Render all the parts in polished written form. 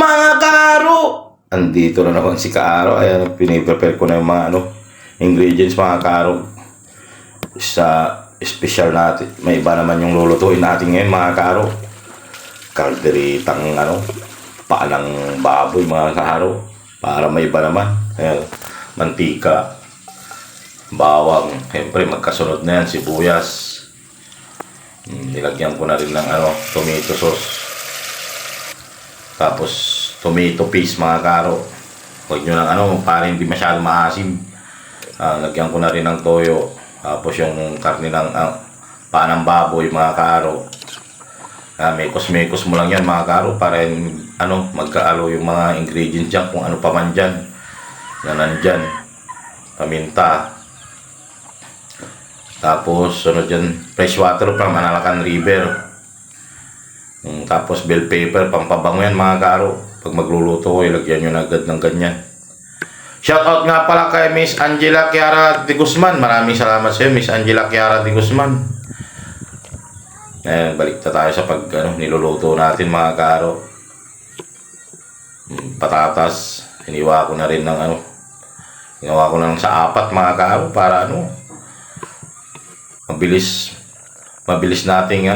Mga Karo! Andito na naman si Karo. Ayan, piniprepare ko na yung mga ingredients mga Karo. Sa special natin. May iba naman yung lulutuin natin ngayon mga Karo. Kalderitang paa ng baboy mga Karo. Para may iba naman. Ayan, mantika, bawang. Siyempre magkasunod na yan, sibuyas. Nilagyan ko na rin ng tomato sauce. Tapos tomato paste mga Karo. Huwag nyo ng para hindi masyado maasim. Lagyan ko na rin ng toyo. Tapos yung karne ng paa ng baboy mga Karo. Mekos-mekos mo lang yan mga Karo para magkaalo yung mga ingredients dyan, kung ano pa man dyan na nandyan. Paminta. Tapos dyan, fresh water from Manalacan River. Tapos bell pepper, pampabango yan mga Karo. Pag magluluto ko, ilagyan nyo na agad ng ganyan. Shoutout nga pala kay Miss Angela Kiara de Guzman. Maraming salamat sa iyo, Miss Angela Kiara de Guzman. Balik na tayo sa pag niluluto natin mga Karo. Patatas, hiniwa ko na rin ng ginawa ko na lang sa 4 mga Karo para mabilis nating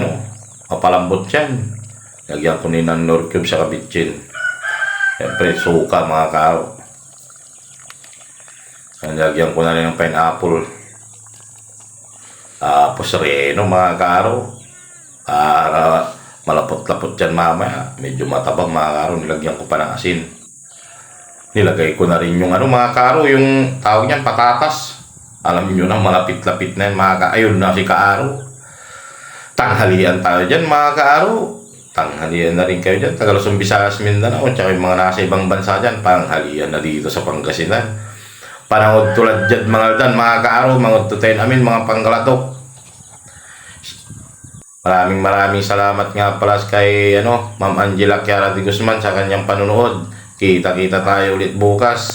mapalambot yan. Lagyan ko ng nor cube sa kabitsin. Siyempre suka mga Karo. Lagyan ko na rin ng pineapple. Tapos reno mga Karo. Para malapot-lapot yan mamaya. Medyo matabang mga Karo. Nilagyan ko pa ng asin. Nilagay ko na rin yung mga Karo, yung tawag niyan patatas. Alam niyo na malapit-lapit na yan mga Karo. Ayun na si Karo. Tanghalian tayo dyan mga Karo. Tanghalian na rin kayo dyan. Tagalusong Visayas, Mindanao. Tsaka yung mga nasa ibang bansa dyan. Panghalian na dito sa Pangasinan. Panangod tulad dyan mga dan mga Karo. Mga tutayin amin mga panggalatok. Maraming salamat nga pala kay Ma'am Angela Kiara de Guzman sa kanyang panunood. Kita-kita tayo ulit bukas.